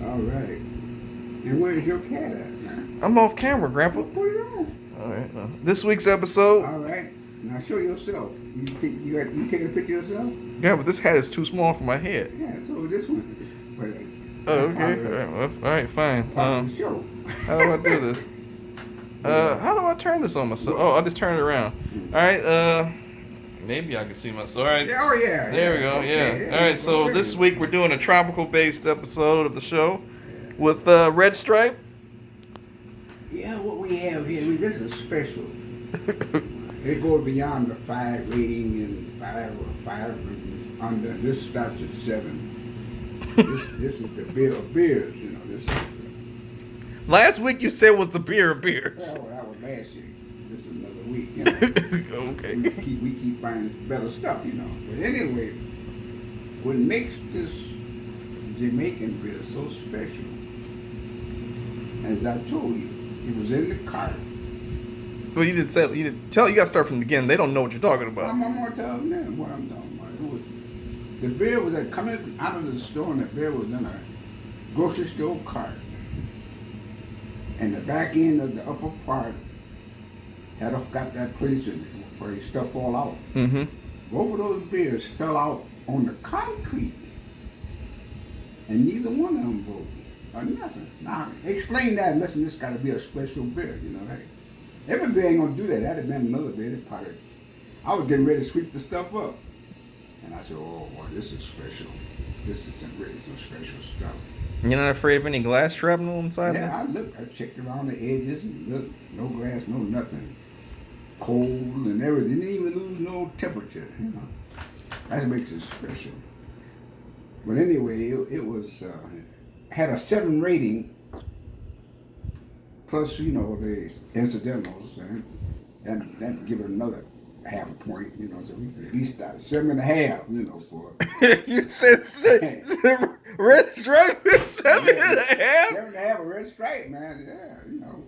All right. And where's your cat at, man? I'm off camera, Grandpa. Well, put it on. All right. This week's episode. All right. Now show yourself. You taking a picture of yourself? Yeah, but this hat is too small for my head. Yeah. So this one. Oh, okay. All right, fine. Show. How do I do this? How do I turn this on myself? Oh, I'll just turn it around. All right. Maybe I can see myself. All right. Yeah, oh yeah. There we go. Okay, Yeah. All right. So this week we're doing a tropical-based episode of the show with Red Stripe. Yeah, what we have here, this is special. It goes beyond the 5 rating and 5 or 5 and under. This starts at 7. This is the beer of beers, you know. This is, Last week you said was the beer of beers. well, that was last year. This is another week, you know. Okay. We keep finding better stuff, you know. But anyway, what makes this Jamaican beer so special, as I told you, it was in the cart. Well, you didn't say. You didn't tell. You got to start from the beginning. They don't know what you're talking about. I'm more telling them what I'm talking about. It was, the beer was coming out of the store, and the beer was in a grocery store cart. And the back end of the upper part got that place in it where the stuff fall out. Mm-hmm. Both of those beers fell out on the concrete, and neither one of them broke or nothing. Now explain that. And listen, this got to be a special beer, you know. Hey, every beer ain't gonna do that. That'd have been another beer. That probably, I was getting ready to sweep the stuff up, and I said, "Oh boy, this is special. This is really some special stuff." You're not afraid of any glass shrapnel inside Yeah, there? I checked around the edges and looked, no glass, no nothing. Cold and everything. Didn't even lose no temperature, you know. That makes it special. But anyway, it was, had a 7 rating, plus, you know, the incidentals, and that give it another half a point, you know, so we could at least start 7.5, you know, for You said Red Stripe is 7.5. 7.5 a red stripe, man. Yeah, you know.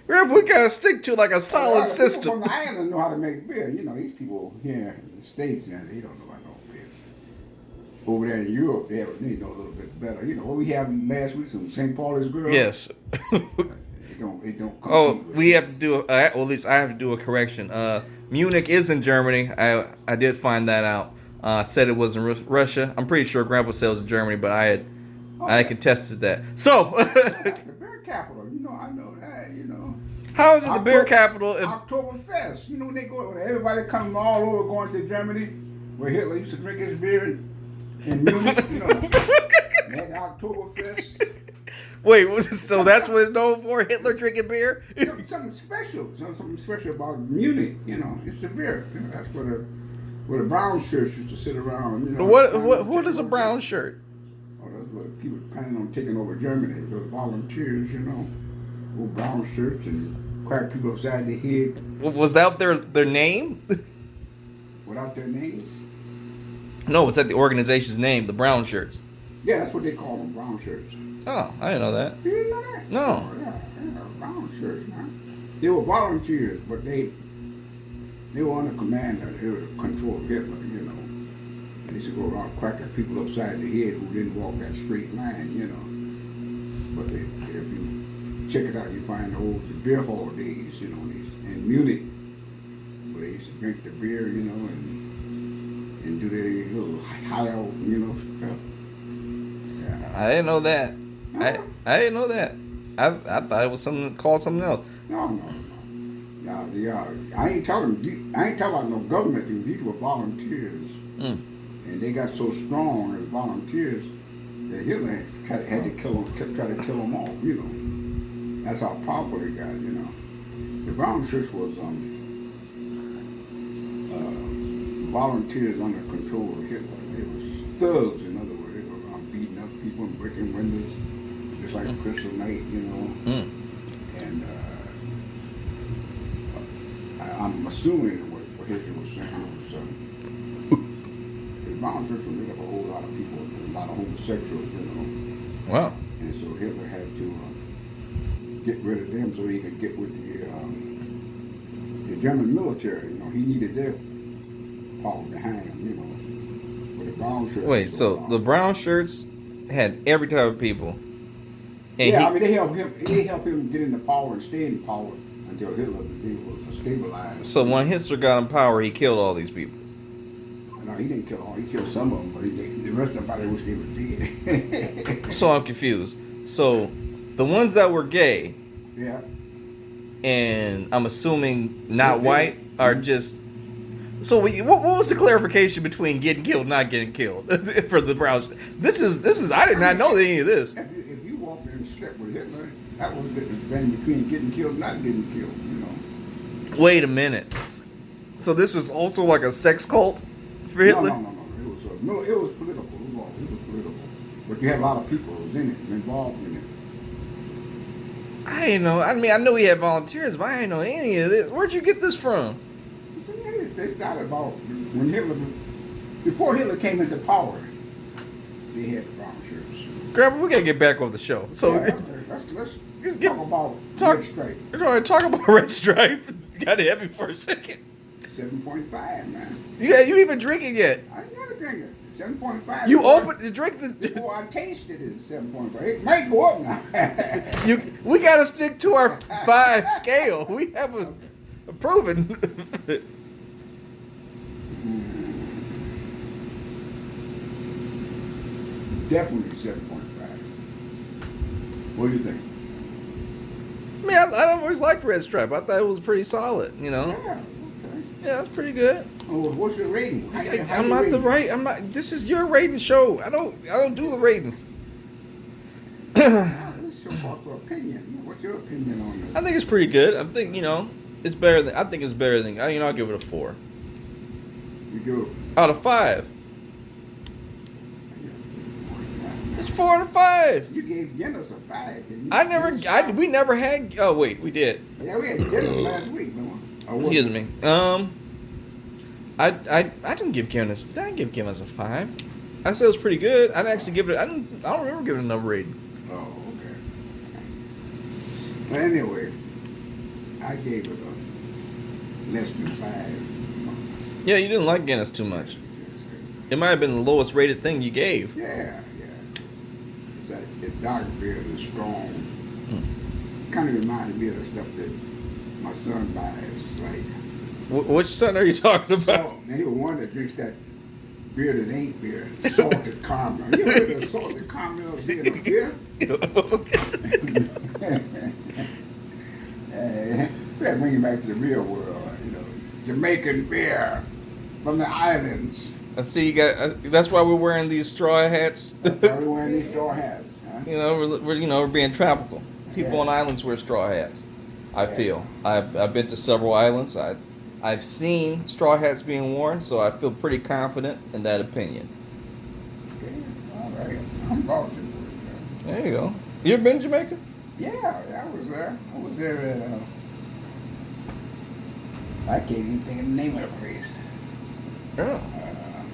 Grandpa, we gotta stick to like a A solid lot of people system. from the island know how to make beer. You know, these people here in the States, they don't know about no beer. Over there in Europe, they know a little bit better. You know, what we have last week, some St. Paul's girls. Yes. It don't compete Oh, with we it. have to do. Well, at least I have to do a correction. Munich is in Germany. I did find that out. Said it was in Russia. I'm pretty sure Grandpa said it was in Germany, but I contested that. So, The beer capital. You know, I know that. You know. how is it the beer capital? If, Oktoberfest. You know when everybody comes all over going to Germany, where Hitler used to drink his beer in Munich. You know, that Oktoberfest. wait, so that's what it's known for? Hitler drinking beer? You know, something special about Munich. You know, it's the beer. You know, that's where the brown shirts used to sit around. You know, What is a brown shirt? Oh, that's what people planning on taking over Germany. Those volunteers, you know, with brown shirts and crack people upside the head Was that their name? without their names. No, it's that the organization's name, the Brown Shirts. Yeah, that's what they call them, brown shirts. Oh, I didn't know that. You didn't know that? No. Oh, yeah, brown shirts, man. They were volunteers, but they were under command of control of Hitler, you know. They used to go around cracking people upside the head who didn't walk that straight line, you know. But if you check it out, you find the old beer hall days, you know, in Munich, where they used to drink the beer, you know, and do their little high out, you know, stuff. Yeah. I didn't know that. Huh? I didn't know that. I thought it was something called something else. No. I ain't talking about no government. These were volunteers, and they got so strong as volunteers that Hitler had to kill them, kept trying to kill them off. You know, that's how powerful they got. You know, the brown shirts was volunteers under control of Hitler. They was thugs, in other words. They were around beating up people and breaking windows, just like Crystal Knight, you know. And I'm assuming what history was saying was the brown shirts were made up of a whole lot of people, a lot of homosexuals, you know. Wow. And so Hitler had to get rid of them so he could get with the German military. You know, he needed their power behind him, you know. But the brown shirts. Wait, so the Brown Shirts had every type of people. And Yeah, I mean they help him. They help him get into power and stay in power until Hitler was stabilized. so when Hitler got in power, he killed all these people. No, he didn't kill all. He killed some of them, but the rest of them, I wish they were dead. So I'm confused. So the ones that were gay, Yeah. and I'm assuming not Yeah. white, are just. So what was the clarification between getting killed, and not getting killed for the Browns? This is I did not know any of this. If you walked in and slept with Hitler, that was the thing between getting killed and not getting killed. You know. Wait a minute. So this was also like a sex cult for Hitler? No. It was political. It was political. But you had a lot of people who was in it, involved in it. I didn't know. I mean, I know he had volunteers, but I didn't know any of this. Where'd you get this from? They got about when Hitler, before Hitler came into power, they had the brown shirts. Grandpa, we gotta get back on the show. So Yeah, let's talk about Red Stripe. talk about Red Stripe. Got heavy for a second. 7.5, man. Yeah, you even drink it yet? I ain't gotta drink it. 7.5. You opened the drink the. Before I tasted it, 7.5. It might go up now. We gotta stick to our 5 scale. We have a proven. Definitely 7.5. What do you think? I mean, I always liked Red Stripe. I thought it was pretty solid. You know. Yeah, okay. Yeah, it's pretty good. Oh, what's your rating? I'm not the right. I'm not. This is your rating show. I don't do the ratings. Let's show for opinion. What's your opinion on this? I think it's pretty good. I think it's better than. I think it's better than. I'll give it a 4 You do. out of 5. It's 4 out of 5. You gave Guinness a 5, didn't you? We never had. Oh wait, we did. Yeah, we had Guinness last week, no? Excuse me. I didn't give Guinness. I didn't give Guinness a 5. I said it was pretty good. I'd actually give it. I don't remember giving it a number rating. Oh, okay. But anyway, I gave it a less than 5. Yeah, you didn't like Guinness too much. It might have been the lowest rated thing you gave. Yeah. It's dark beer is strong. Kind of reminded me of the stuff that my son buys, like. Which son are you talking about? Salt. He was one that drinks that beer that ain't beer, salted caramel. You ever heard of salted caramel being a beer? We got to bring it back to the real world, Jamaican beer from the islands. I see you got. That's why we're wearing these straw hats. That's why we're wearing these straw hats, huh? We're being tropical. People on islands wear straw hats. I feel. I've been to several islands. I've seen straw hats being worn, so I feel pretty confident in that opinion. Okay, all right. I'm vouching for it. There you go. You ever been to Jamaica? Yeah, I was there. I was there at. I can't even think of the name of the place. Yeah.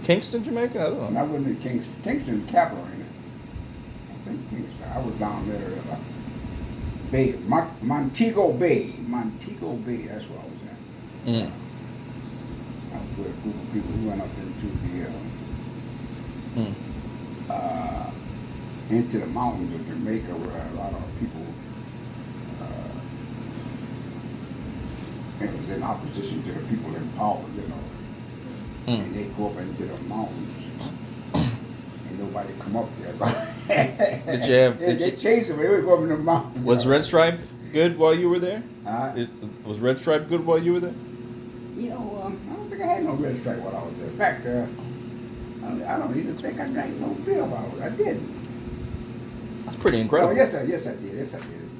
Kingston, Jamaica? I don't know. I wasn't in Kingston. Kingston's capital, ain't it? I think Kingston. I was down there at Bay, Montego Bay. Montego Bay, that's where I was at. Mm. I was with a group of people who went up into the mountains of Jamaica where a lot of people, it was in opposition to the people in power, And they go up into the mountains. And nobody come up there. They chased them. They would go up in the mountains. Was Red Stripe good while you were there? Huh? Was Red Stripe good while you were there? I don't think I had no Red Stripe while I was there. In fact, I don't even think I drank no beer while I was there. I didn't. That's pretty incredible. Oh, yes, I did.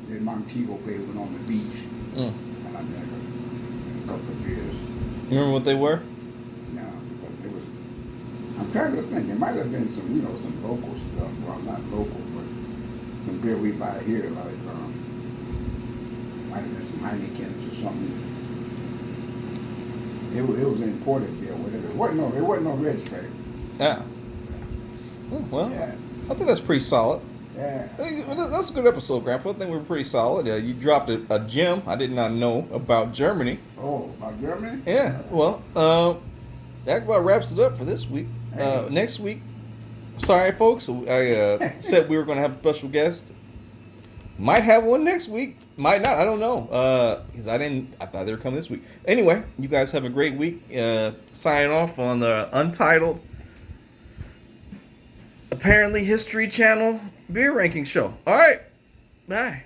In Montego Bay, went on the beach. And I drank a couple of beers. You remember what they were? No, because it was. I'm trying to think. It might have been some, some local stuff. Well, not local, but some beer we buy here, like might have been some Heinekens or something. It was an imported beer, whatever. It wasn't no Red Stripe. Yeah. Oh, well, Yeah. I think that's pretty solid. Yeah. That's a good episode, Grandpa. I think we're pretty solid. You dropped a gem I did not know about Germany. Oh, about Germany? Yeah. Well, that about wraps it up for this week. Next week, sorry, folks. I said we were going to have a special guest. Might have one next week. Might not. I don't know. Because I thought they were coming this week. Anyway, you guys have a great week. Sign off on the Untitled, apparently History Channel beer ranking show. All right. Bye.